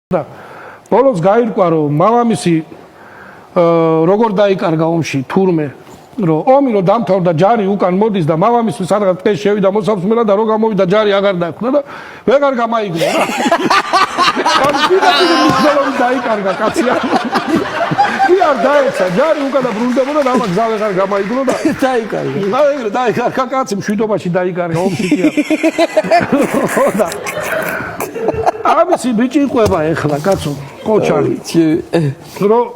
და ბოლოს გაირკვა რომ მამამისი როგორ დაიკარგა ომში თურმე რომ ომი რომ დამთავრდა ჯარი უკან მოდის და მამამისი სადღაც ტყეში შევიდა მოსაფსმელად და რო გამოვიდა ჯარი აღარ დაეხვდა და ვეღარ გამაიგო რა დაიკარგა კაცია კი არ დაეცა ჯარი უკან და ბრუნდებოდა და ამას გზა ვეღარ გამაიგო და დაიკარგა კაცი მშვიდობაში დაიკარგა ომში კი არა ამისი ბიჭი იყვება ეხლა კაცო ყოჩარი რომ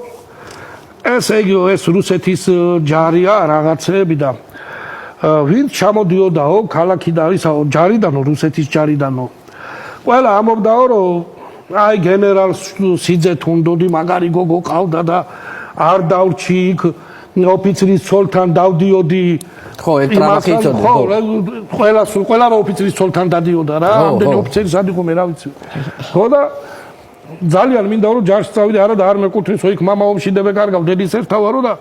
ეს რუსეთის ჯარია რაღაცები და ვინც ჩამოდიოდაო ქალაქიდან ისაო ჯარიდანო რუსეთის ჯარიდანო ყველა ამბობდაო რომ აი გენერალ სიძე თუნდოდი მაგარი გოგო ყავდა და არ დავრჩი იქ ოფიცრის ცოლთან დავდიოდი ხო ეგ ტრამაკი იწოდა ხო ყველა ოფიცრის ცოლთან დადიოდა რა ამდენი ოფიცერი სად იყო მე რა ვიცი ხო და ძალიან მინდა რომ ჯარში წავიდე არა და არ მეკუთვნის იქ მამა ომშიდები კარგავ დედის ერთავარო და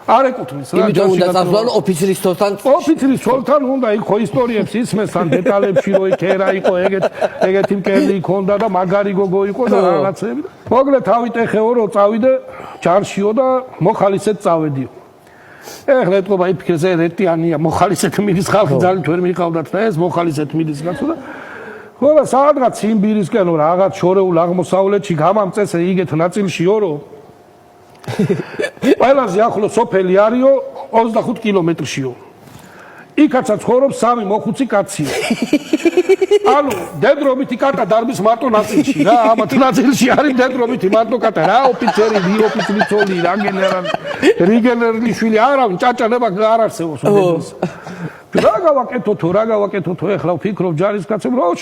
არ ეკუთვნის რა იმიტომ უნდა წასვლან ოფიცრის ცოლთან უნდა იქ ხო ისტორიებს ისმეს თან დეტალებში რომ იქ ერა იყო ეგეთი მკერდი იქონდა და მაგარი გოგო იყო და რაღაცები მოგლე თავით ეხეო რომ წავიდე ჯარშიო და მოხალისეთ წავედიო ეხლა ეთქობა იფიქრე ერთიანია მოხალისეთ მიდის ხალხი ძალიან თვერ მიყავდათ და ეს მოხალისეთ მიდის კაცო და ხო და სადღაც იმბირისკენ რაღაც შორეულ აღმოსავლეთში გამამწესე იგეთ ნაწილშიო რომ ყველაზე ახლო სოფელი არისო 25 კილომეტრშიო იქაცა ცხოვრობს 3 მოხუცი კაცია ანუ დედრობითი კატა დარბის მარტო ნაწილში რა ამათ ნაწილში არის დედრობითი მარტო კატა რა ოფიცერი ვიოფიცრი ცოლი რა გენერალი შვილი არავინ ჭაჭანება არ არსებობს რა გავაკეთოთო ეხლა ვფიქრობ ჯარისკაცებ რომ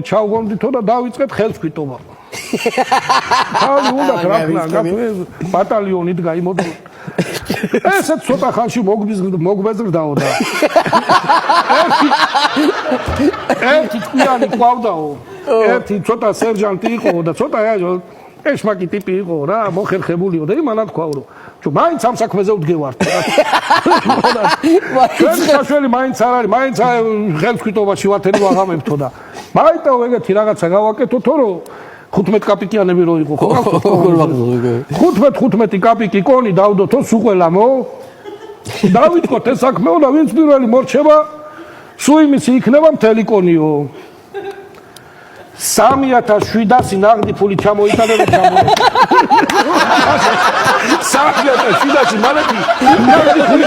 ჩავგონდითო და დავიწყეთ ხელსქვიტობა თავი უნდა გრაფნა ბატალიონი დგა იმოდო ესეც ცოტა ხანში მოგვეზრდაო და ერთი თქვიანი ყავდაო ერთი ცოტა სერჟანტი იყო და ცოტა ეშმაკი ტიპი იყო რა მოხერხებულიო და იმანა თქვაო რომ ჩუ მაინც ამ საქმეზე ვდგევართ ჩვენი მაინც არ არის მაინც ხელსქვიტობაში ვათერი ვაღამებთო და მაინც ეგეთი რაღაცა გავაკეთოთო რომ 15 კაპიკიანები რო იყო ხო 15 კაპიკი კონი დავდოთო სუყველამო დავიწყოთ ეს საქმეო და ვინც პირველი მორჩება სულ იმისი იქნება მთელი კონიო 3700 ნაღდი ფული ჩამოიტანა და 3700 მალეთი ნაღდი ფული